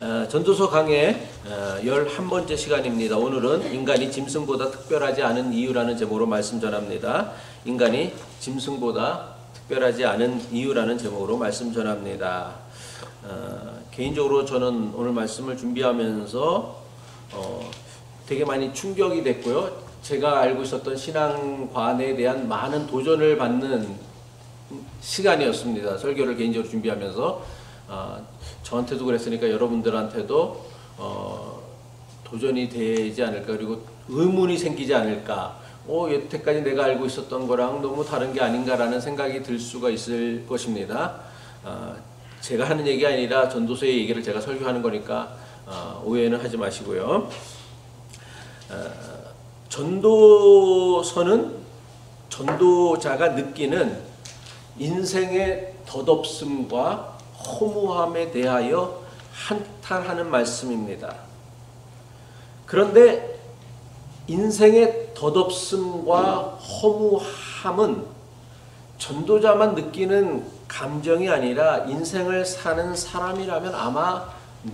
전도서 강의 11번째 시간입니다. 오늘은 인간이 짐승보다 특별하지 않은 이유라는 제목으로 말씀 전합니다. 인간이 짐승보다 특별하지 않은 이유라는 제목으로 말씀 전합니다. 개인적으로 저는 오늘 말씀을 준비하면서 되게 많이 충격이 됐고요. 제가 알고 있었던 신앙관에 대한 많은 도전을 받는 시간이었습니다. 설교를 개인적으로 준비하면서 저한테도 그랬으니까 여러분들한테도 도전이 되지 않을까, 그리고 의문이 생기지 않을까, 여태까지 내가 알고 있었던 거랑 너무 다른 게 아닌가라는 생각이 들 수가 있을 것입니다. 제가 하는 얘기가 아니라 전도서의 얘기를 제가 설교하는 거니까 오해는 하지 마시고요. 전도서는 전도자가 느끼는 인생의 덧없음과 허무함에 대하여 한탄하는 말씀입니다. 그런데 인생의 덧없음과 허무함은 전도자만 느끼는 감정이 아니라 인생을 사는 사람이라면 아마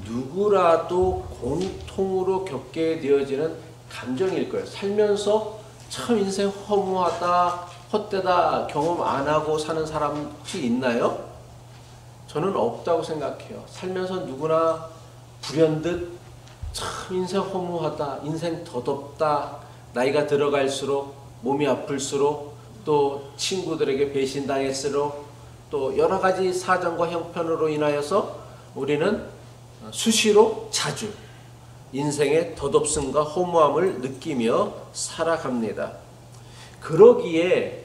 누구라도 공통으로 겪게 되어지는 감정일 거예요. 살면서 참 인생 허무하다, 헛되다 경험 안 하고 사는 사람 혹시 있나요? 저는 없다고 생각해요. 살면서 누구나 불현듯 참 인생 허무하다, 인생 덧없다, 나이가 들어갈수록 몸이 아플수록 또 친구들에게 배신당할수록 또 여러 가지 사정과 형편으로 인하여서 우리는 수시로 자주 인생의 덧없음과 허무함을 느끼며 살아갑니다. 그러기에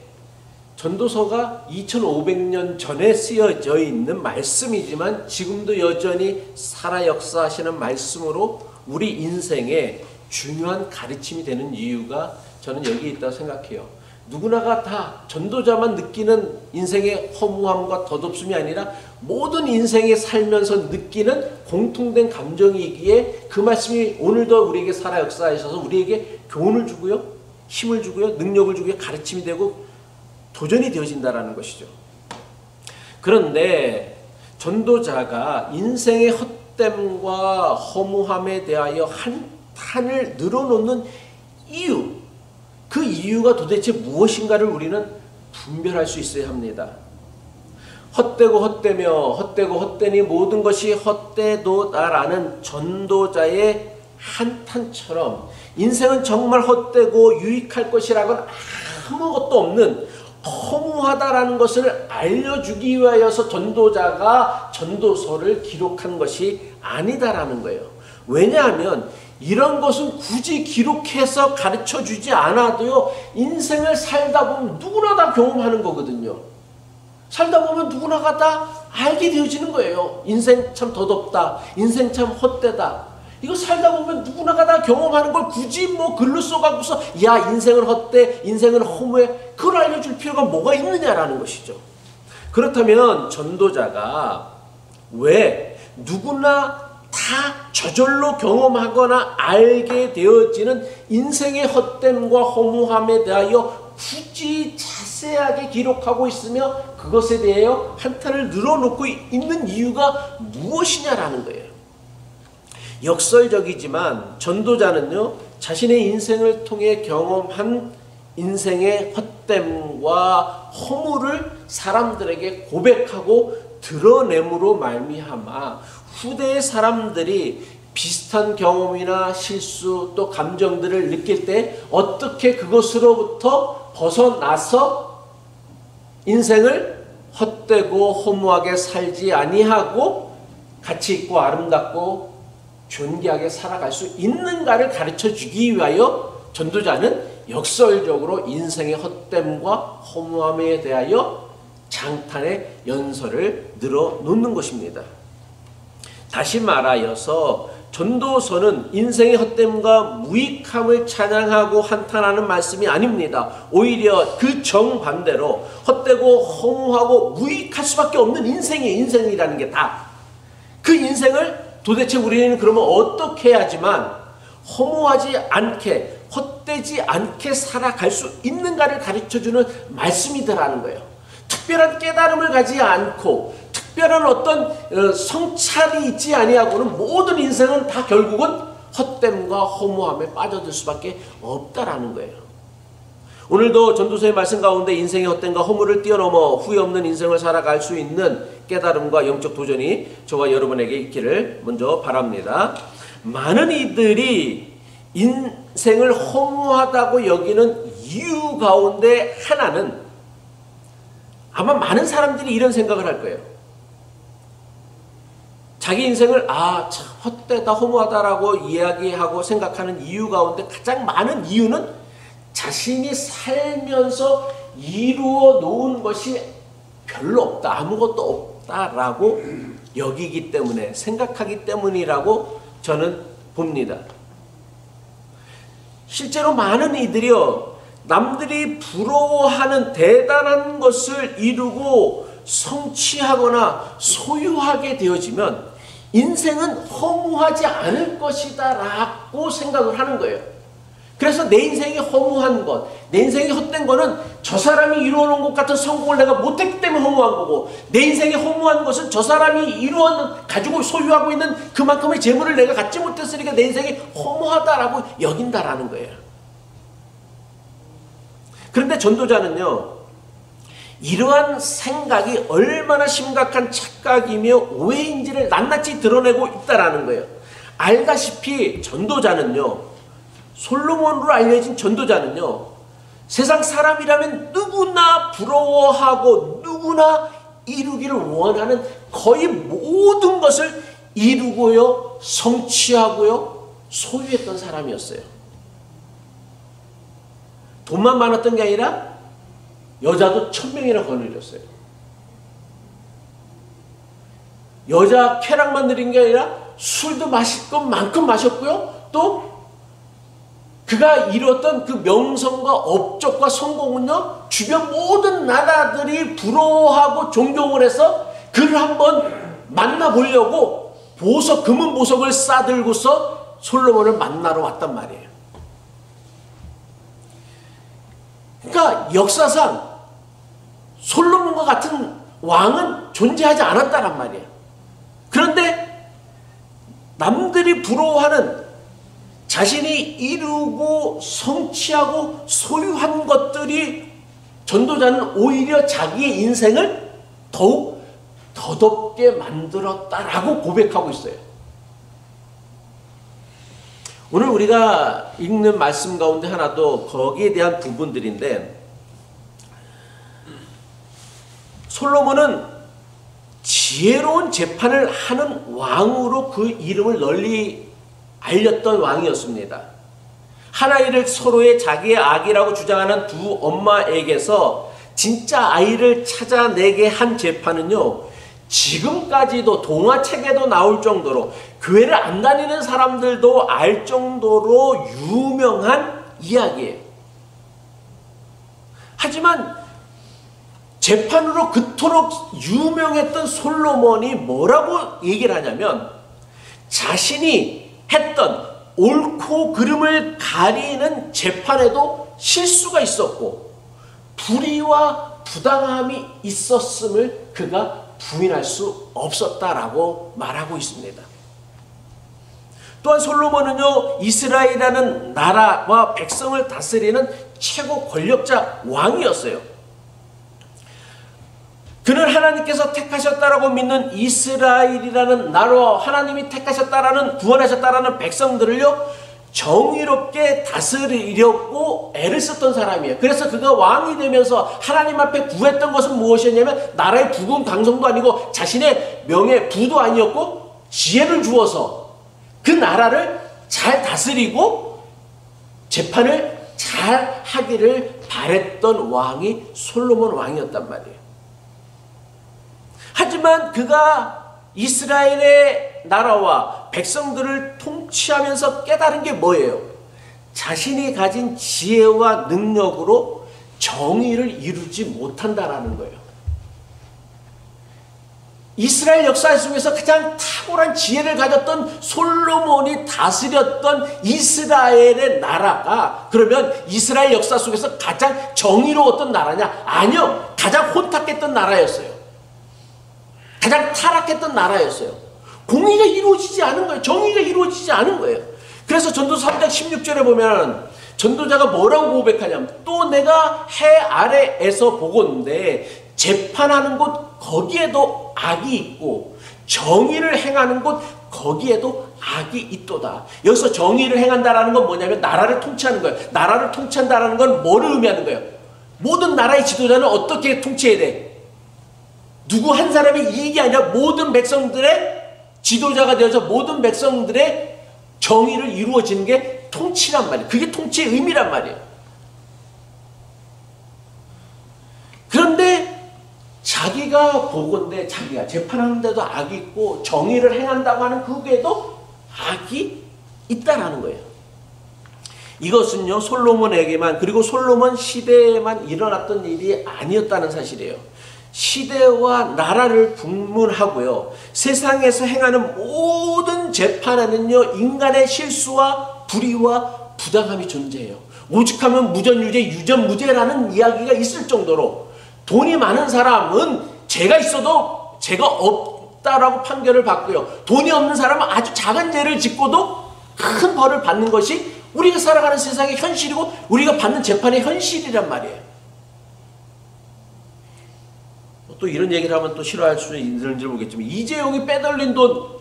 전도서가 2500년 전에 쓰여져 있는 말씀이지만 지금도 여전히 살아 역사하시는 말씀으로 우리 인생에 중요한 가르침이 되는 이유가 저는 여기 있다고 생각해요. 누구나가 다 전도자만 느끼는 인생의 허무함과 덧없음이 아니라 모든 인생에 살면서 느끼는 공통된 감정이기에 그 말씀이 오늘도 우리에게 살아 역사하셔서 우리에게 교훈을 주고요, 힘을 주고요, 능력을 주고요, 가르침이 되고 도전이 되어진다라는 것이죠. 그런데 전도자가 인생의 헛됨과 허무함에 대하여 한탄을 늘어놓는 이유, 그 이유가 도대체 무엇인가를 우리는 분별할 수 있어야 합니다. 헛되고 헛되며 헛되고 헛되니 모든 것이 헛되도다라는 전도자의 한탄처럼 인생은 정말 헛되고 유익할 것이라고는 아무것도 없는 허무하다라는 것을 알려주기 위하여서 전도자가 전도서를 기록한 것이 아니다라는 거예요. 왜냐하면 이런 것은 굳이 기록해서 가르쳐주지 않아도요, 인생을 살다 보면 누구나 다 경험하는 거거든요. 살다 보면 누구나가 다 알게 되어지는 거예요. 인생 참 덧없다, 인생 참 헛되다. 이거 살다 보면 누구나가 다 경험하는 걸 굳이 글로 써갖고서 야 인생은 헛돼, 인생은 허무해, 그걸 알려줄 필요가 뭐가 있느냐라는 것이죠. 그렇다면 전도자가 왜 누구나 다 저절로 경험하거나 알게 되어지는 인생의 헛됨과 허무함에 대하여 굳이 자세하게 기록하고 있으며 그것에 대하여 한탄을 늘어놓고 있는 이유가 무엇이냐라는 거예요. 역설적이지만 전도자는요, 자신의 인생을 통해 경험한 인생의 헛됨과 허물을 사람들에게 고백하고 드러냄으로 말미암아 후대의 사람들이 비슷한 경험이나 실수 또 감정들을 느낄 때 어떻게 그것으로부터 벗어나서 인생을 헛되고 허무하게 살지 아니하고 가치 있고 아름답고 존귀하게 살아갈 수 있는가를 가르쳐 주기 위하여 전도자는 역설적으로 인생의 헛됨과 허무함에 대하여 장탄의 연설을 늘어놓는 것입니다. 다시 말하여서 전도서는 인생의 헛됨과 무익함을 찬양하고 한탄하는 말씀이 아닙니다. 오히려 그 정반대로 헛되고 허무하고 무익할 수밖에 없는 인생이라는 게 다 그 인생을 도대체 우리는 그러면 어떻게 해야지만 허무하지 않게 헛되지 않게 살아갈 수 있는가를 가르쳐주는 말씀이더라는 거예요. 특별한 깨달음을 가지 않고 특별한 어떤 성찰이 있지 아니하고는 모든 인생은 다 결국은 헛됨과 허무함에 빠져들 수밖에 없다라는 거예요. 오늘도 전도서의 말씀 가운데 인생의 헛됨과 허물을 뛰어넘어 후회 없는 인생을 살아갈 수 있는 깨달음과 영적 도전이 저와 여러분에게 있기를 먼저 바랍니다. 많은 이들이 인생을 허무하다고 여기는 이유 가운데 하나는 아마 많은 사람들이 이런 생각을 할 거예요. 자기 인생을 참 헛되다 허무하다라고 이야기하고 생각하는 이유 가운데 가장 많은 이유는 자신이 살면서 이루어 놓은 것이 별로 없다, 아무것도 없다라고 여기기 때문에, 생각하기 때문이라고 저는 봅니다. 실제로 많은 이들이요, 남들이 부러워하는 대단한 것을 이루고 성취하거나 소유하게 되어지면 인생은 허무하지 않을 것이다 라고 생각을 하는 거예요. 그래서 내 인생이 허무한 것, 내 인생이 헛된 거는 저 사람이 이루어놓은 것 같은 성공을 내가 못했기 때문에 허무한 거고, 내 인생이 허무한 것은 저 사람이 가지고 소유하고 있는 그만큼의 재물을 내가 갖지 못했으니까 내 인생이 허무하다라고 여긴다라는 거예요. 그런데 전도자는요, 이러한 생각이 얼마나 심각한 착각이며 오해인지를 낱낱이 드러내고 있다라는 거예요. 알다시피 전도자는요, 솔로몬으로 알려진 전도자는요, 세상 사람이라면 누구나 부러워하고 누구나 이루기를 원하는 거의 모든 것을 이루고요, 성취하고요, 소유했던 사람이었어요. 돈만 많았던 게 아니라 여자도 1000명이나 거느렸어요. 여자 쾌락만 누린 게 아니라 술도 마실 것만큼 마셨고요, 또 그가 이뤘던 그 명성과 업적과 성공은요, 주변 모든 나라들이 부러워하고 존경을 해서 그를 한번 만나보려고 금은 보석을 싸들고서 솔로몬을 만나러 왔단 말이에요. 그러니까 역사상 솔로몬과 같은 왕은 존재하지 않았다란 말이에요. 그런데 남들이 부러워하는 자신이 이루고 성취하고 소유한 것들이 전도자는 오히려 자기의 인생을 더욱 더덥게 만들었다라고 고백하고 있어요. 오늘 우리가 읽는 말씀 가운데 하나도 거기에 대한 부분들인데, 솔로몬은 지혜로운 재판을 하는 왕으로 그 이름을 널리 알렸던 왕이었습니다. 하나이를 서로의 자기의 아기라고 주장하는 두 엄마에게서 진짜 아이를 찾아내게 한 재판은요, 지금까지도 동화책에도 나올 정도로, 교회를 안 다니는 사람들도 알 정도로 유명한 이야기예요. 하지만 재판으로 그토록 유명했던 솔로몬이 뭐라고 얘기를 하냐면, 자신이 했던 옳고 그름을 가리는 재판에도 실수가 있었고 불의와 부당함이 있었음을 그가 부인할 수 없었다라고 말하고 있습니다. 또한 솔로몬은요, 이스라엘이라는 나라와 백성을 다스리는 최고 권력자 왕이었어요. 그는 하나님께서 택하셨다라고 믿는 이스라엘이라는 나라와 하나님이 택하셨다라는, 구원하셨다라는 백성들을요, 정의롭게 다스리려고 애를 썼던 사람이에요. 그래서 그가 왕이 되면서 하나님 앞에 구했던 것은 무엇이었냐면, 나라의 부금 강성도 아니고 자신의 명예 부도 아니었고 지혜를 주어서 그 나라를 잘 다스리고 재판을 잘 하기를 바랬던 왕이 솔로몬 왕이었단 말이에요. 하지만 그가 이스라엘의 나라와 백성들을 통치하면서 깨달은 게 뭐예요? 자신이 가진 지혜와 능력으로 정의를 이루지 못한다라는 거예요. 이스라엘 역사 속에서 가장 탁월한 지혜를 가졌던 솔로몬이 다스렸던 이스라엘의 나라가, 그러면 이스라엘 역사 속에서 가장 정의로웠던 나라냐? 아니요. 가장 혼탁했던 나라였어요. 가장 타락했던 나라였어요. 공의가 이루어지지 않은 거예요. 정의가 이루어지지 않은 거예요. 그래서 전도서 3장 16절에 보면 전도자가 뭐라고 고백하냐면 또 내가 해 아래에서 보건대 재판하는 곳 거기에도 악이 있고 정의를 행하는 곳 거기에도 악이 있도다. 여기서 정의를 행한다라는 건 뭐냐면 나라를 통치하는 거예요. 나라를 통치한다라는 건 뭐를 의미하는 거예요? 모든 나라의 지도자는 어떻게 통치해야 돼? 누구 한 사람의 이익이 아니라 모든 백성들의 지도자가 되어서 모든 백성들의 정의를 이루어지는 게 통치란 말이에요. 그게 통치의 의미란 말이에요. 그런데 자기가 보건대 자기가 재판하는데도 악이 있고 정의를 행한다고 하는 그게도 악이 있다라는 거예요. 이것은요 솔로몬에게만 그리고 솔로몬 시대에만 일어났던 일이 아니었다는 사실이에요. 시대와 나라를 분문하고요. 세상에서 행하는 모든 재판에는요 인간의 실수와 불의와 부당함이 존재해요. 오죽하면 무전유죄 유전무죄라는 이야기가 있을 정도로 돈이 많은 사람은 죄가 있어도 죄가 없다라고 판결을 받고요. 돈이 없는 사람은 아주 작은 죄를 짓고도 큰 벌을 받는 것이 우리가 살아가는 세상의 현실이고 우리가 받는 재판의 현실이란 말이에요. 또 이런 얘기를 하면 또 싫어할 수 있는지 모르겠지만 이재용이 빼돌린 돈,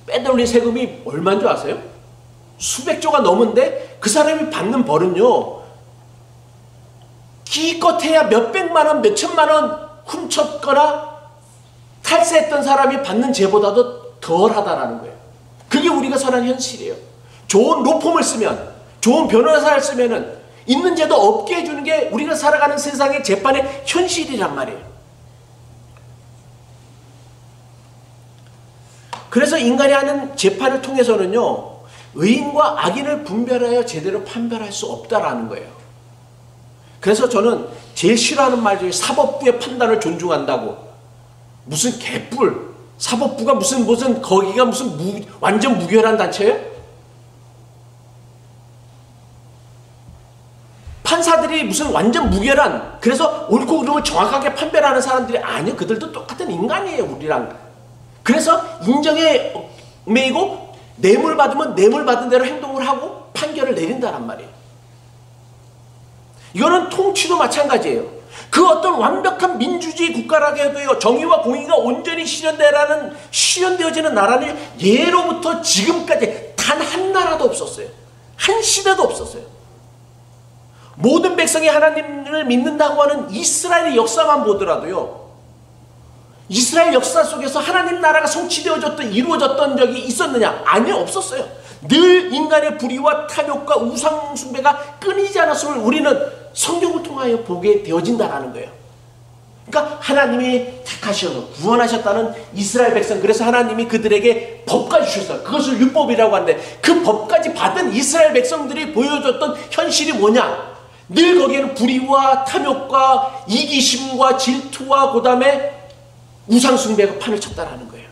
빼돌린 세금이 얼마인 줄 아세요? 수백조가 넘은데 그 사람이 받는 벌은요 기껏해야 몇백만 원, 몇천만 원 훔쳤거나 탈세했던 사람이 받는 죄보다도 덜하다라는 거예요. 그게 우리가 살아가는 현실이에요. 좋은 로펌을 쓰면, 좋은 변호사를 쓰면은 있는 죄도 없게 해주는 게 우리가 살아가는 세상의 재판의 현실이란 말이에요. 그래서 인간이 하는 재판을 통해서는요 의인과 악인을 분별하여 제대로 판별할 수 없다라는 거예요. 그래서 저는 제일 싫어하는 말 중에 사법부의 판단을 존중한다고. 무슨 개뿔 사법부가 무슨 거기가 무슨 완전 무결한 단체예요? 판사들이 무슨 완전 무결한 그래서 옳고 그름을 정확하게 판별하는 사람들이 아니요. 그들도 똑같은 인간이에요 우리랑. 그래서 인정에 매이고 뇌물 받으면 뇌물 받은 대로 행동을 하고 판결을 내린다란 말이에요. 이거는 통치도 마찬가지예요. 그 어떤 완벽한 민주주의 국가라고 해도요 정의와 공의가 온전히 실현되어지는 나라는 예로부터 지금까지 단 한 나라도 없었어요. 한 시대도 없었어요. 모든 백성이 하나님을 믿는다고 하는 이스라엘의 역사만 보더라도요 이스라엘 역사 속에서 하나님 나라가 이루어졌던 적이 있었느냐? 아니요, 없었어요. 늘 인간의 불의와 탐욕과 우상 숭배가 끊이지 않았음을 우리는 성경을 통하여 보게 되어진다는 거예요. 그러니까 하나님이 택하셔서 구원하셨다는 이스라엘 백성, 그래서 하나님이 그들에게 법까지 주셨어요. 그것을 율법이라고 하는데 그 법까지 받은 이스라엘 백성들이 보여줬던 현실이 뭐냐? 늘 거기에는 불의와 탐욕과 이기심과 질투와 그 다음에 우상숭배가 판을 쳤다라는 거예요.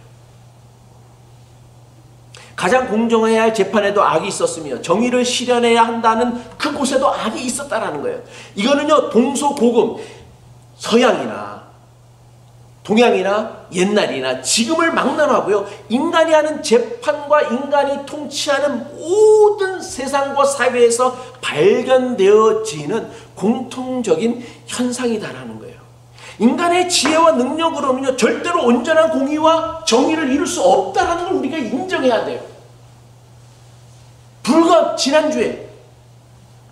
가장 공정해야 할 재판에도 악이 있었으며 정의를 실현해야 한다는 그곳에도 악이 있었다라는 거예요. 이거는요 동서고금 서양이나 동양이나 옛날이나 지금을 막론하고요 인간이 하는 재판과 인간이 통치하는 모든 세상과 사회에서 발견되어지는 공통적인 현상이다라는 거예요. 인간의 지혜와 능력으로는요 절대로 온전한 공의와 정의를 이룰 수 없다는 걸 우리가 인정해야 돼요. 불과 지난주에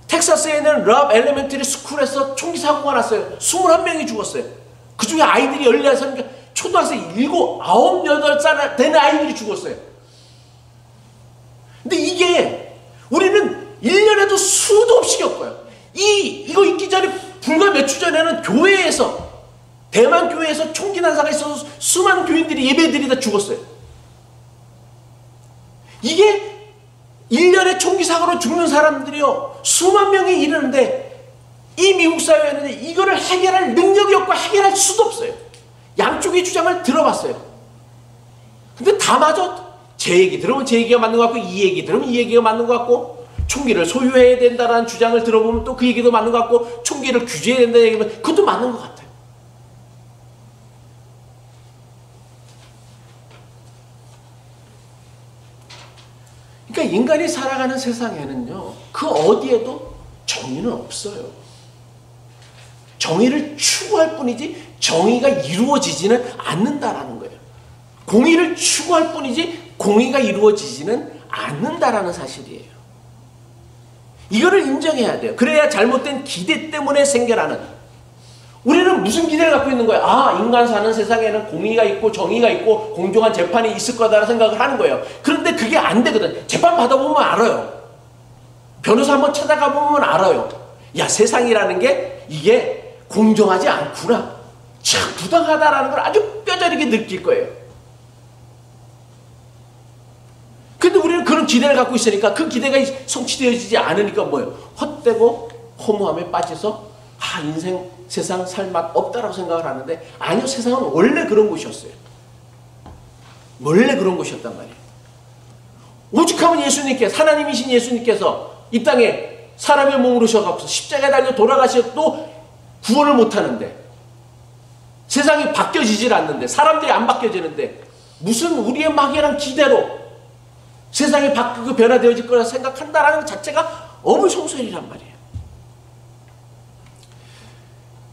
텍사스에 있는 럽 엘레멘터리 스쿨에서 총기 사고가 났어요. 21명이 죽었어요. 그 중에 아이들이 16살, 초등학생 7, 9, 8살 되는 아이들이 죽었어요. 근데 이게 우리는 1년에도 수도 없이 겪어요. 이거 있기 전에 불과 몇 주 전에는 교회에서 대만 교회에서 총기 난사가 있어서 수많은 교인들이 예배드리다 죽었어요. 이게 1년에 총기 사고로 죽는 사람들이요 수만 명이 이르는데 이 미국 사회에는 이거를 해결할 능력이 없고 해결할 수도 없어요. 양쪽의 주장을 들어봤어요. 근데 다마저 제 얘기 들으면 제 얘기가 맞는 것 같고 이 얘기 들으면 이 얘기가 맞는 것 같고 총기를 소유해야 된다는 주장을 들어보면 또 그 얘기도 맞는 것 같고 총기를 규제해야 된다는 얘기면 그것도 맞는 것 같아요. 그것도 맞는 것 같아요. 총기를 소유해야 된다는 주장을 들어보면 또 그 얘기도 맞는 것 같고 총기를 규제해야 된다는 얘기면 그것도 맞는 것 같아요. 총기를 소유해야 된다는 주장을 들어보면 또 그 얘기도 맞는 것 같아요. 그러니까 인간이 살아가는 세상에는요, 그 어디에도 정의는 없어요. 정의를 추구할 뿐이지 정의가 이루어지지는 않는다라는 거예요. 공의를 추구할 뿐이지 공의가 이루어지지는 않는다라는 사실이에요. 이거를 인정해야 돼요. 그래야 잘못된 기대 때문에 생겨나는, 우리는 무슨 기대를 갖고 있는 거예요? 아, 인간 사는 세상에는 공의가 있고 정의가 있고 공정한 재판이 있을 거다라는 생각을 하는 거예요. 그런데 그게 안 되거든. 재판 받아보면 알아요. 변호사 한번 찾아가 보면 알아요. 야, 세상이라는 게 이게 공정하지 않구나, 참 부당하다라는 걸 아주 뼈저리게 느낄 거예요. 근데 우리는 그런 기대를 갖고 있으니까 그 기대가 성취되어지지 않으니까 뭐예요? 헛되고 허무함에 빠져서 아, 인생 세상 살 맛 없다라고 생각을 하는데, 아니요, 세상은 원래 그런 곳이었어요. 원래 그런 곳이었단 말이에요. 오직하면 예수님께서, 하나님이신 예수님께서 이 땅에 사람의 몸으로 오셔서 십자가에 달려 돌아가셔도 구원을 못하는데, 세상이 바뀌어지질 않는데, 사람들이 안 바뀌어지는데 무슨 우리의 막연한 기대로 세상이 바뀌고 변화되어질 거라 생각한다라는 것 자체가 어불성설이란 말이에요.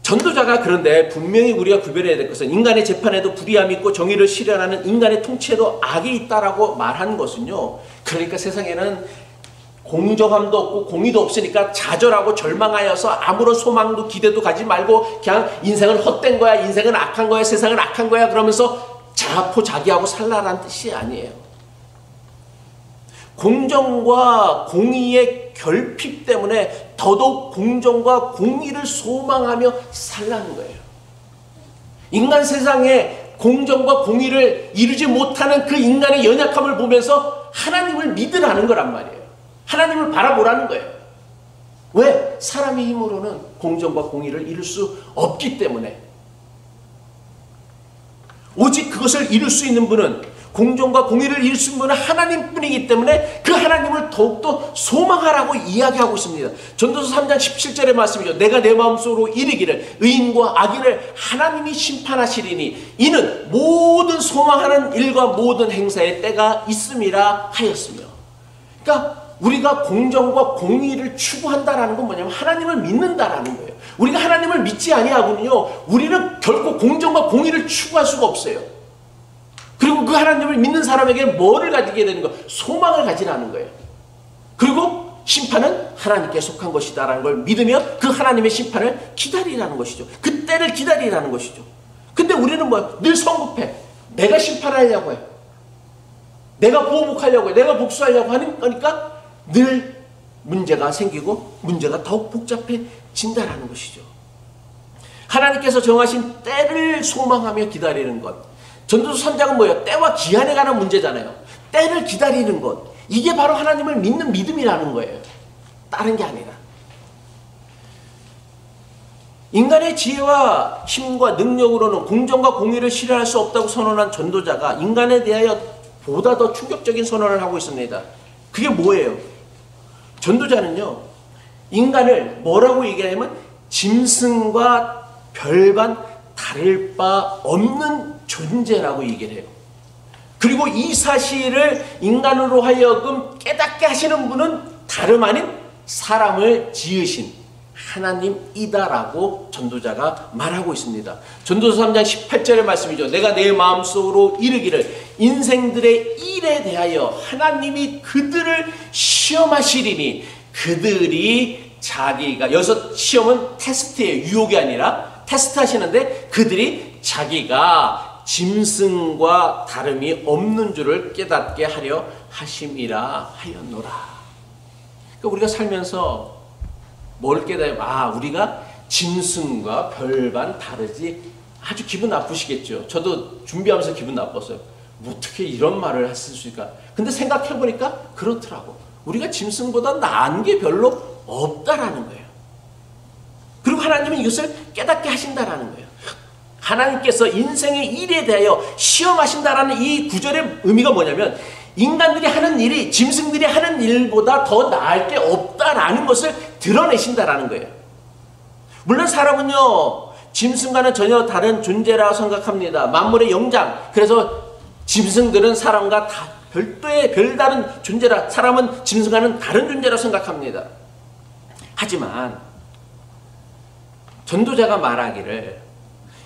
전도자가 그런데 분명히 우리가 구별해야 될 것은, 인간의 재판에도 불의함이 있고 정의를 실현하는 인간의 통치에도 악이 있다라고 말한 것은요, 그러니까 세상에는 공정함도 없고 공의도 없으니까 좌절하고 절망하여서 아무런 소망도 기대도 가지 말고 그냥 인생은 헛된 거야, 인생은 악한 거야, 세상은 악한 거야 그러면서 자포자기하고 살라라는 뜻이 아니에요. 공정과 공의의 결핍 때문에 더더욱 공정과 공의를 소망하며 살라는 거예요. 인간 세상에 공정과 공의를 이루지 못하는 그 인간의 연약함을 보면서 하나님을 믿으라는 거란 말이에요. 하나님을 바라보라는 거예요. 왜? 사람의 힘으로는 공정과 공의를 이룰 수 없기 때문에. 오직 그것을 이룰 수 있는 분은, 공정과 공의를 이룰 수 있는 분은 하나님뿐이기 때문에 그 하나님을 더욱더 소망하라고 이야기하고 있습니다. 전도서 3장 17절의 말씀이죠. 내가 내 마음속으로 이르기를 의인과 악인을 하나님이 심판하시리니 이는 모든 소망하는 일과 모든 행사에 때가 있음이라 하였으며. 그러니까 우리가 공정과 공의를 추구한다라는 건 뭐냐면 하나님을 믿는다라는 거예요. 우리가 하나님을 믿지 아니하고는요, 우리는 결코 공정과 공의를 추구할 수가 없어요. 그리고 그 하나님을 믿는 사람에게 뭐를 가지게 되는 거예요? 소망을 가지라는 거예요. 그리고 심판은 하나님께 속한 것이다라는 걸 믿으며 그 하나님의 심판을 기다리라는 것이죠. 그 때를 기다리라는 것이죠. 근데 우리는 뭐 늘 성급해. 내가 심판하려고 해. 내가 보복하려고 해. 내가 복수하려고 하는 거니까 늘 문제가 생기고 문제가 더욱 복잡해진다라는 것이죠. 하나님께서 정하신 때를 소망하며 기다리는 것. 전도서 3장은 뭐예요? 때와 기한에 관한 문제잖아요. 때를 기다리는 것. 이게 바로 하나님을 믿는 믿음이라는 거예요. 다른 게 아니라. 인간의 지혜와 힘과 능력으로는 공정과 공의를 실현할 수 없다고 선언한 전도자가 인간에 대하여 보다 더 충격적인 선언을 하고 있습니다. 그게 뭐예요? 전도자는요, 인간을 뭐라고 얘기하냐면 짐승과 별반 다를 바 없는 존재라고 얘기를 해요. 그리고 이 사실을 인간으로 하여금 깨닫게 하시는 분은 다름 아닌 사람을 지으신 하나님이다라고 전도자가 말하고 있습니다. 전도서 3장 18절의 말씀이죠. 내가 내 마음속으로 이르기를 인생들의 일에 대하여 하나님이 그들을 시험하시리니 그들이 자기가, 여기서 시험은 테스트예요. 유혹이 아니라 테스트 하시는데 그들이 자기가 짐승과 다름이 없는 줄을 깨닫게 하려 하심이라 하였노라. 그러니까 우리가 살면서 뭘 깨달아요? 아, 우리가 짐승과 별반 다르지. 아주 기분 나쁘시겠죠. 저도 준비하면서 기분 나빴어요. 뭐 어떻게 이런 말을 했을 수 있을까? 근데 생각해보니까 그렇더라고. 우리가 짐승보다 나은 게 별로 없다라는 거예요. 그리고 하나님은 이것을 깨닫게 하신다라는 거예요. 하나님께서 인생의 일에 대하여 시험하신다라는 이 구절의 의미가 뭐냐면 인간들이 하는 일이 짐승들이 하는 일보다 더 나을 게 없다라는 것을 드러내신다라는 거예요. 물론 사람은요, 짐승과는 전혀 다른 존재라고 생각합니다. 만물의 영장. 그래서 짐승들은 사람과 다 별도의 별다른 존재라, 사람은 짐승과는 다른 존재라 생각합니다. 하지만 전도자가 말하기를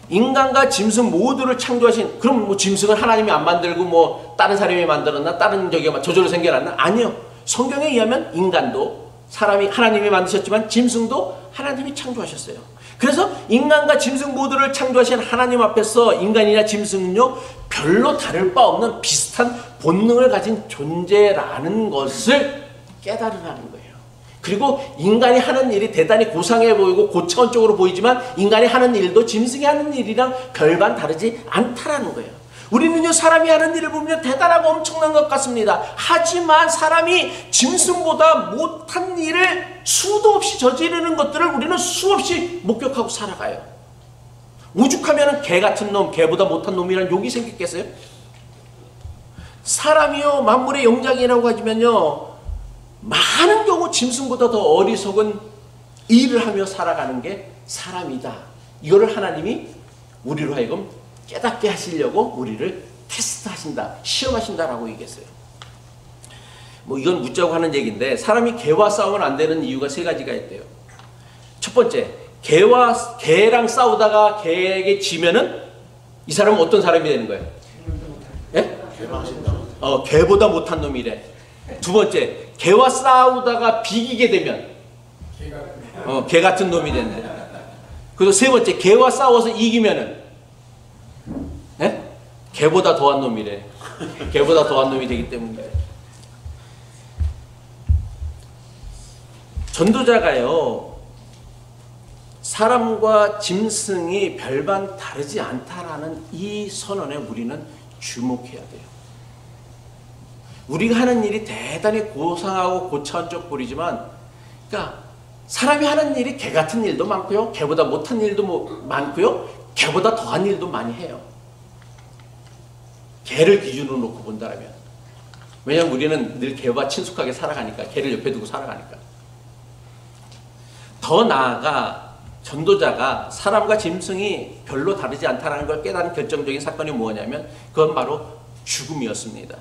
인간과 짐승 모두를 창조하신, 그럼 뭐 짐승을 하나님이 안 만들고 뭐 다른 사람이 만들었나? 다른 저기 저절로 생겨났나? 아니요. 성경에 의하면 인간도 사람이 하나님이 만드셨지만 짐승도 하나님이 창조하셨어요. 그래서 인간과 짐승 모두를 창조하신 하나님 앞에서 인간이나 짐승은요 별로 다를 바 없는 비슷한 본능을 가진 존재라는 것을 깨달으라는 거예요. 그리고 인간이 하는 일이 대단히 고상해 보이고 고차원적으로 보이지만 인간이 하는 일도 짐승이 하는 일이랑 별반 다르지 않다라는 거예요. 우리는요 사람이 하는 일을 보면 대단하고 엄청난 것 같습니다. 하지만 사람이 짐승보다 못한 일을 수도 없이 저지르는 것들을 우리는 수없이 목격하고 살아가요. 오죽하면 개 같은 놈, 개보다 못한 놈이라는 욕이 생겼겠어요? 사람이요 만물의 영장이라고 하지만요 많은 경우 짐승보다 더 어리석은 일을 하며 살아가는 게 사람이다. 이거를 하나님이 우리로 하여금 깨닫게 하시려고 우리를 테스트하신다, 시험하신다라고 얘기했어요. 뭐 이건 묻자고 하는 얘기인데 사람이 개와 싸우면 안 되는 이유가 세 가지가 있대요. 첫 번째, 개랑 싸우다가 개에게 지면은 이 사람은 어떤 사람이 되는 거예요? 예? 개보다 못한 놈이래. 두 번째, 개와 싸우다가 비기게 되면 개 같은 놈이 된대. 그리고 세 번째, 개와 싸워서 이기면은 개보다 더한 놈이래. 개보다 더한 놈이 되기 때문에. 전도자가요 사람과 짐승이 별반 다르지 않다라는 이 선언에 우리는 주목해야 돼요. 우리가 하는 일이 대단히 고상하고 고차원적 보이지만, 그러니까 사람이 하는 일이 개 같은 일도 많고요, 개보다 못한 일도 많고요, 개보다 더한 일도 많이 해요. 개를 기준으로 놓고 본다면. 왜냐하면 우리는 늘 개와 친숙하게 살아가니까, 개를 옆에 두고 살아가니까. 더 나아가 전도자가 사람과 짐승이 별로 다르지 않다는 걸 깨달은 결정적인 사건이 뭐냐면 그건 바로 죽음이었습니다.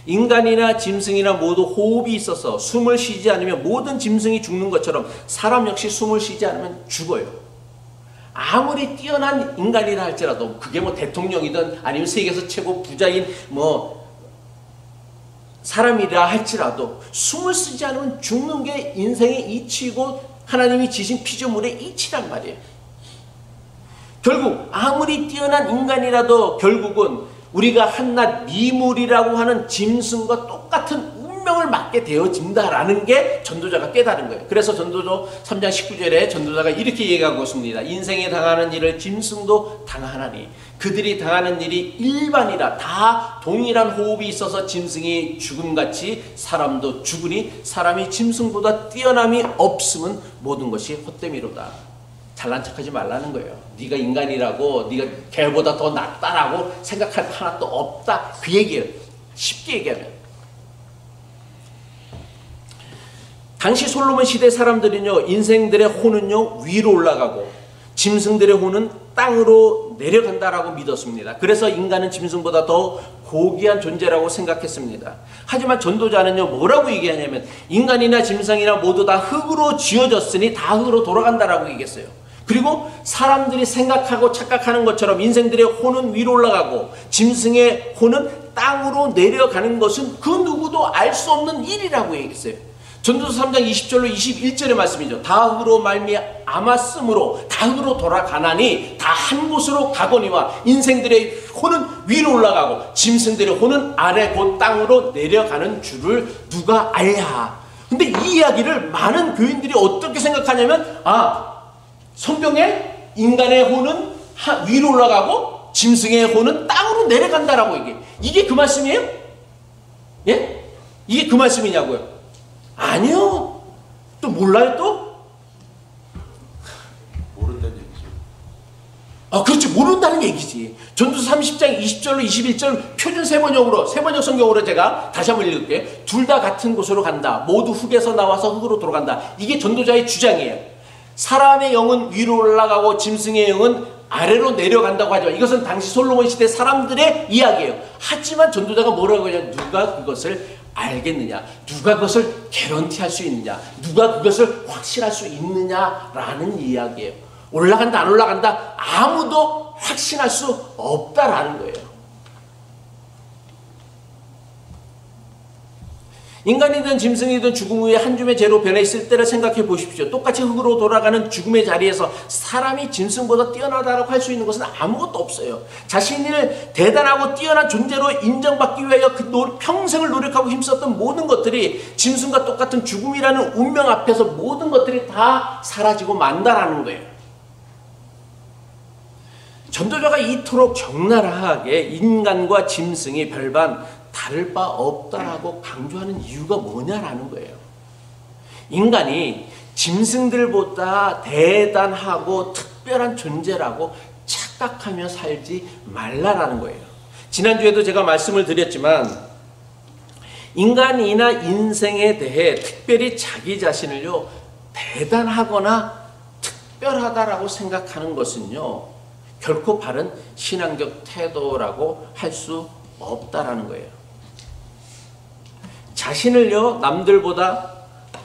인간이나 짐승이나 모두 호흡이 있어서 숨을 쉬지 않으면 모든 짐승이 죽는 것처럼 사람 역시 숨을 쉬지 않으면 죽어요. 아무리 뛰어난 인간이라 할지라도, 그게 뭐 대통령이든 아니면 세계에서 최고 부자인 뭐 사람이라 할지라도 숨을 쉬지 않으면 죽는 게 인생의 이치고 하나님이 지신 피조물의 이치란 말이에요. 결국 아무리 뛰어난 인간이라도 결국은 우리가 한낱 미물이라고 하는 짐승과 똑같은 운명을 맞게 되어진다라는 게 전도자가 깨달은 거예요. 그래서 전도서 3장 19절에 전도자가 이렇게 얘기하고 있습니다. 인생에 당하는 일을 짐승도 당하나니 그들이 당하는 일이 일반이라. 다 동일한 호흡이 있어서 짐승이 죽음같이 사람도 죽으니 사람이 짐승보다 뛰어남이 없으면 모든 것이 헛되미로다. 잘난 척하지 말라는 거예요. 네가 인간이라고, 네가 개보다 더 낫다라고 생각할 하나도 없다. 그 얘기예요. 쉽게 얘기하면. 당시 솔로몬 시대 사람들은요, 인생들의 혼은요 위로 올라가고 짐승들의 혼은 땅으로 내려간다라고 믿었습니다. 그래서 인간은 짐승보다 더 고귀한 존재라고 생각했습니다. 하지만 전도자는요 뭐라고 얘기하냐면 인간이나 짐승이나 모두 다 흙으로 지어졌으니 다 흙으로 돌아간다라고 얘기했어요. 그리고 사람들이 생각하고 착각하는 것처럼 인생들의 혼은 위로 올라가고 짐승의 혼은 땅으로 내려가는 것은 그 누구도 알 수 없는 일이라고 얘기했어요. 전도서 3장 20절로 21절의 말씀이죠. 다 흙으로 말미암았으므로 다 흙으로 돌아가나니 다 한 곳으로 가거니와 인생들의 혼은 위로 올라가고 짐승들의 혼은 아래 곧 땅으로 내려가는 줄을 누가 알랴. 근데 이 이야기를 많은 교인들이 어떻게 생각하냐면 성경에 인간의 혼은 위로 올라가고 짐승의 혼은 땅으로 내려간다라고 얘기해요. 이게 그 말씀이에요? 예? 이게 그 말씀이냐고요? 아니요. 또 몰라요 또? 모른다는 얘기죠. 그렇지. 모른다는 얘기지. 전도서 30장 20절로 21절 표준 세번역으로, 세번역 성경으로 제가 다시 한번 읽을게요. 둘 다 같은 곳으로 간다. 모두 흙에서 나와서 흙으로 돌아간다. 이게 전도자의 주장이에요. 사람의 영은 위로 올라가고 짐승의 영은 아래로 내려간다고 하죠. 이것은 당시 솔로몬 시대 사람들의 이야기예요. 하지만 전도자가 뭐라고 하냐? 누가 그것을 알겠느냐? 누가 그것을 개런티할 수 있느냐? 누가 그것을 확신할 수 있느냐라는 이야기예요. 올라간다 안 올라간다 아무도 확신할 수 없다라는 거예요. 인간이든 짐승이든 죽음 후에 한 줌의 재로 변해 있을 때를 생각해 보십시오. 똑같이 흙으로 돌아가는 죽음의 자리에서 사람이 짐승보다 뛰어나다라고 할 수 있는 것은 아무것도 없어요. 자신을 대단하고 뛰어난 존재로 인정받기 위하여 평생을 노력하고 힘썼던 모든 것들이 짐승과 똑같은 죽음이라는 운명 앞에서 모든 것들이 다 사라지고 만다라는 거예요. 전도자가 이토록 적나라하게 인간과 짐승이 별반 다를 바 없다라고 강조하는 이유가 뭐냐라는 거예요. 인간이 짐승들보다 대단하고 특별한 존재라고 착각하며 살지 말라라는 거예요. 지난주에도 제가 말씀을 드렸지만 인간이나 인생에 대해 특별히 자기 자신을요 대단하거나 특별하다라고 생각하는 것은요 결코 바른 신앙적 태도라고 할 수 없다라는 거예요. 자신을요 남들보다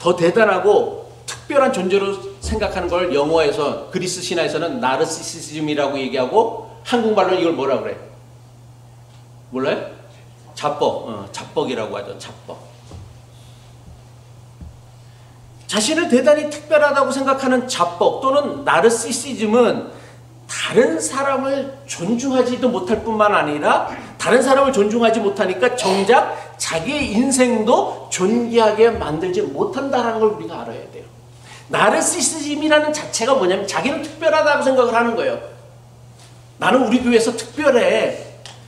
더 대단하고 특별한 존재로 생각하는 걸 영어에서 그리스 신화에서는 나르시시즘이라고 얘기하고 한국말로 이걸 뭐라 그래? 몰라요? 자뻑, 자뻑이라고 하죠. 자뻑. 자신을 대단히 특별하다고 생각하는 자뻑 또는 나르시시즘은 다른 사람을 존중하지도 못할 뿐만 아니라 다른 사람을 존중하지 못하니까 정작 자기의 인생도 존귀하게 만들지 못한다는 걸 우리가 알아야 돼요. 나르시시즘이라는 자체가 뭐냐면 자기는 특별하다고 생각을 하는 거예요. 나는 우리 교회에서 특별해.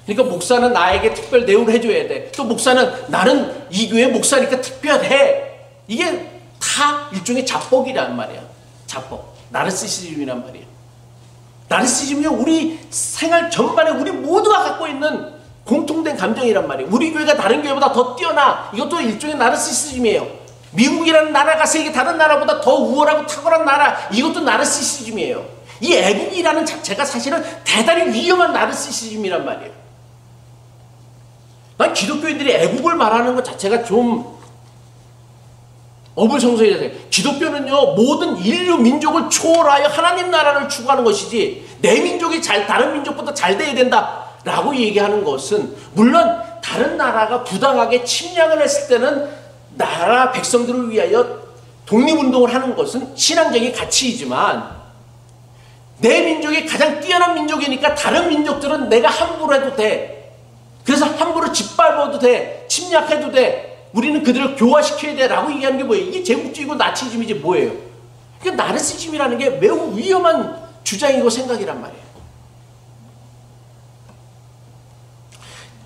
그러니까 목사는 나에게 특별 대우를 해줘야 돼. 또 목사는 나는 이 교회 목사니까 특별해. 이게 다 일종의 자뻑이란 말이야. 자뻑. 나르시시즘이란 말이에요. 나르시즘이 우리 생활 전반에 우리 모두가 갖고 있는 공통된 감정이란 말이에요. 우리 교회가 다른 교회보다 더 뛰어나. 이것도 일종의 나르시시즘이에요. 미국이라는 나라가 세계 다른 나라보다 더 우월하고 탁월한 나라. 이것도 나르시시즘이에요. 이 애국이라는 자체가 사실은 대단히 위험한 나르시시즘이란 말이에요. 난 기독교인들이 애국을 말하는 것 자체가 좀 어불성설해야 돼요. 기독교는요 모든 인류 민족을 초월하여 하나님 나라를 추구하는 것이지 내 민족이 다른 민족보다 잘 돼야 된다라고 얘기하는 것은 물론 다른 나라가 부당하게 침략을 했을 때는 나라 백성들을 위하여 독립운동을 하는 것은 신앙적인 가치이지만 내 민족이 가장 뛰어난 민족이니까 다른 민족들은 내가 함부로 해도 돼. 그래서 함부로 짓밟아도 돼. 침략해도 돼. 우리는 그들을 교화시켜야 돼 라고 얘기하는 게 뭐예요? 이게 제국주의고 나치즘이지 뭐예요? 그러니까 나르시즘이라는 게 매우 위험한 주장이고 생각이란 말이에요.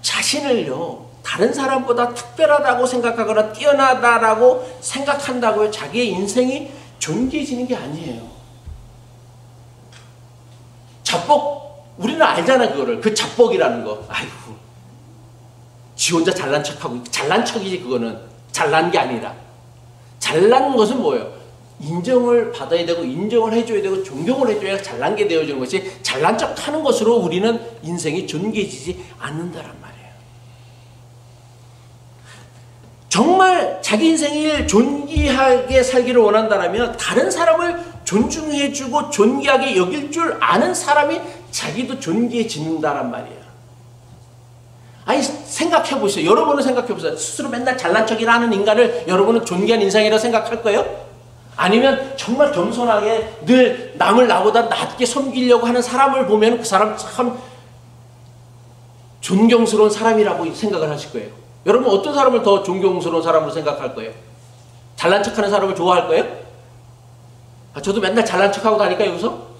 자신을요 다른 사람보다 특별하다고 생각하거나 뛰어나다라고 생각한다고요 자기의 인생이 존귀해지는 게 아니에요. 자뻑 우리는 알잖아 그거를. 그 자뻑이라는 거. 아이고 지 혼자 잘난 척하고 잘난 척이지 그거는. 잘난 게 아니라 잘난 것은 뭐예요? 인정을 받아야 되고 인정을 해줘야 되고 존경을 해줘야 잘난 게 되어지는 것이 잘난 척하는 것으로 우리는 인생이 존귀해지지 않는다란 말이에요. 정말 자기 인생을 존귀하게 살기를 원한다면 다른 사람을 존중해주고 존귀하게 여길 줄 아는 사람이 자기도 존귀해진다란 말이에요. 아니 생각해보세요. 여러분은 생각해보세요. 스스로 맨날 잘난 척이나 하는 인간을 여러분은 존귀한 인상이라고 생각할 거예요? 아니면 정말 겸손하게 늘 남을 나보다 낮게 섬기려고 하는 사람을 보면 그 사람 참 존경스러운 사람이라고 생각을 하실 거예요. 여러분 어떤 사람을 더 존경스러운 사람으로 생각할 거예요? 잘난 척하는 사람을 좋아할 거예요? 아, 저도 맨날 잘난 척하고 다니까 여기서?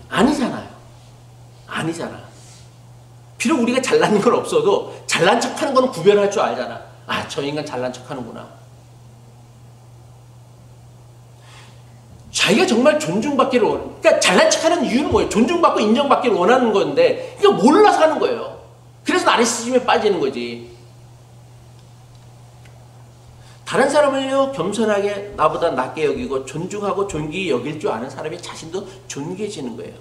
아니잖아요. 아니잖아. 비록 우리가 잘난 건 없어도 잘난 척하는 건 구별할 줄 알잖아. 아, 저 인간 잘난 척하는구나. 자기가 정말 존중받기를 그러니까 잘난 척하는 이유는 뭐예요? 존중받고 인정받기를 원하는 건데 이거 몰라서 하는 거예요. 그래서 나르시즘에 빠지는 거지. 다른 사람을요 겸손하게 나보다 낮게 여기고 존중하고 존귀히 여길 줄 아는 사람이 자신도 존귀해지는 거예요.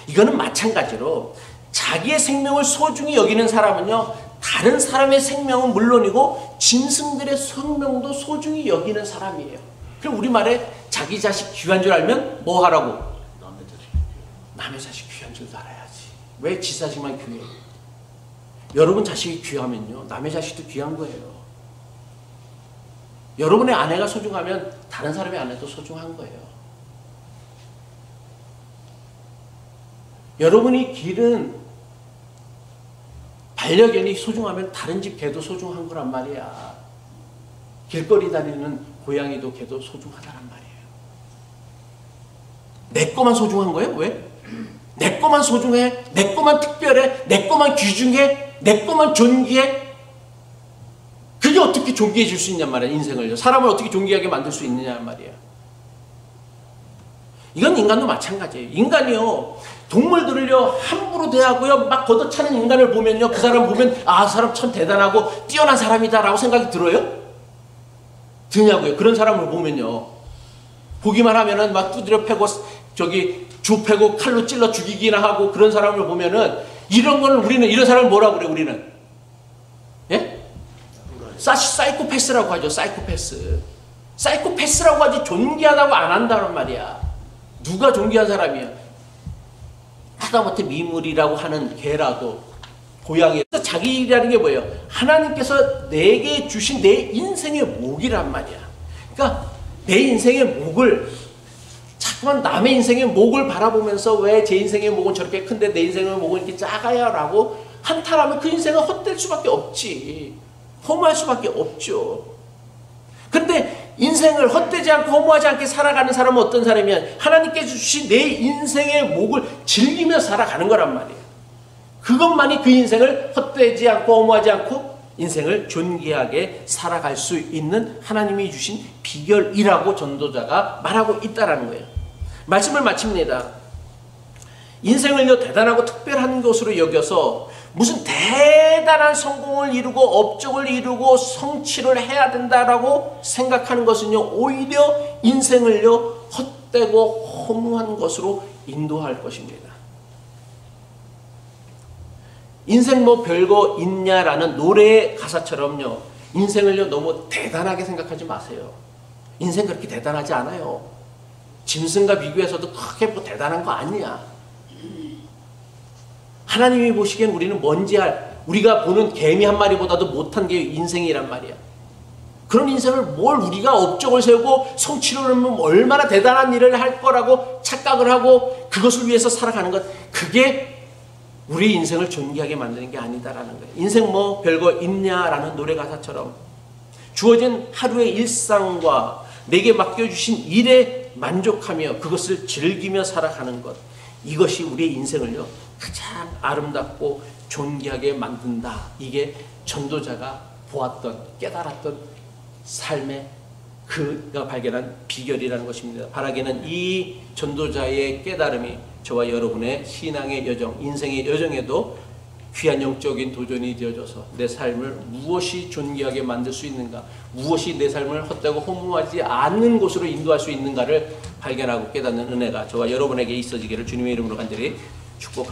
이거는 마찬가지로 자기의 생명을 소중히 여기는 사람은요 다른 사람의 생명은 물론이고 짐승들의 생명도 소중히 여기는 사람이에요. 그럼 우리말에 자기 자식 귀한 줄 알면 뭐 하라고? 남의 자식 귀한 줄도 알아야지. 왜 지 자식만 귀해? 여러분 자식이 귀하면요 남의 자식도 귀한 거예요. 여러분의 아내가 소중하면 다른 사람의 아내도 소중한 거예요. 여러분이 기른 반려견이 소중하면 다른 집 개도 소중한 거란 말이야. 길거리 다니는 고양이도 개도 소중하다란 말이에요. 내 거만 소중한 거예요? 왜? 내 거만 소중해? 내 거만 특별해? 내 거만 귀중해? 내 거만 존귀해? 그게 어떻게 존귀해질 수 있냔 말이야. 인생을요. 사람을 어떻게 존귀하게 만들 수 있느냐 말이야. 이건 인간도 마찬가지예요. 인간이요 동물들을요 함부로 대하고요 막 걷어차는 인간을 보면요 그 사람 보면 아 사람 참 대단하고 뛰어난 사람이다 라고 생각이 들어요? 드냐고요. 그런 사람을 보면요 보기만 하면은 막 두드려 패고 저기 주 패고 칼로 찔러 죽이기나 하고 그런 사람을 보면은 이런 거는 우리는 이런 사람을 뭐라고 그래 우리는? 예? 사이코패스라고 하죠. 사이코패스라고 하지 존귀하다고 안 한다는 말이야. 누가 존귀한 사람이야? 하다못해 미물이라고 하는 개라도 고양이 자기 일이라는 게 뭐예요? 하나님께서 내게 주신 내 인생의 목이란 말이야. 그러니까 내 인생의 목을 자꾸만 남의 인생의 목을 바라보면서 왜 제 인생의 목은 저렇게 큰데 내 인생의 목은 이렇게 작아요? 라고 한탄하면 그 인생은 헛될 수밖에 없지. 허무할 수밖에 없죠. 그런데 인생을 헛되지 않고 허무하지 않게 살아가는 사람은 어떤 사람이냐? 하나님께서 주신 내 인생의 목을 즐기며 살아가는 거란 말이에요. 그것만이 그 인생을 헛되지 않고 허무하지 않고 인생을 존귀하게 살아갈 수 있는 하나님이 주신 비결이라고 전도자가 말하고 있다는 거예요. 말씀을 마칩니다. 인생을요 대단하고 특별한 것으로 여겨서 무슨 대단한 성공을 이루고 업적을 이루고 성취를 해야 된다라고 생각하는 것은요 오히려 인생을요 헛되고 허무한 것으로 인도할 것입니다. 인생 뭐 별거 있냐라는 노래의 가사처럼요 인생을요 너무 대단하게 생각하지 마세요. 인생 그렇게 대단하지 않아요. 짐승과 비교해서도 크게 뭐 대단한 거 아니야. 하나님이 보시기엔 우리는 우리가 보는 개미 한 마리보다도 못한 게 인생이란 말이야. 그런 인생을 뭘 우리가 업적을 세우고 성취를 하면 얼마나 대단한 일을 할 거라고 착각을 하고 그것을 위해서 살아가는 것, 그게 우리 인생을 존귀하게 만드는 게 아니다라는 거예요. 인생 뭐 별거 있냐라는 노래 가사처럼 주어진 하루의 일상과 내게 맡겨주신 일에 만족하며 그것을 즐기며 살아가는 것, 이것이 우리의 인생을요 가장 아름답고 존귀하게 만든다. 이게 전도자가 보았던 깨달았던 삶의 그가 발견한 비결이라는 것입니다. 바라기는 이 전도자의 깨달음이 저와 여러분의 신앙의 여정, 인생의 여정에도 귀한 영적인 도전이 되어져서 내 삶을 무엇이 존귀하게 만들 수 있는가, 무엇이 내 삶을 헛되고 허무하지 않는 곳으로 인도할 수 있는가를 발견하고 깨닫는 은혜가 저와 여러분에게 있어지기를 주님의 이름으로 간절히 축복합니다.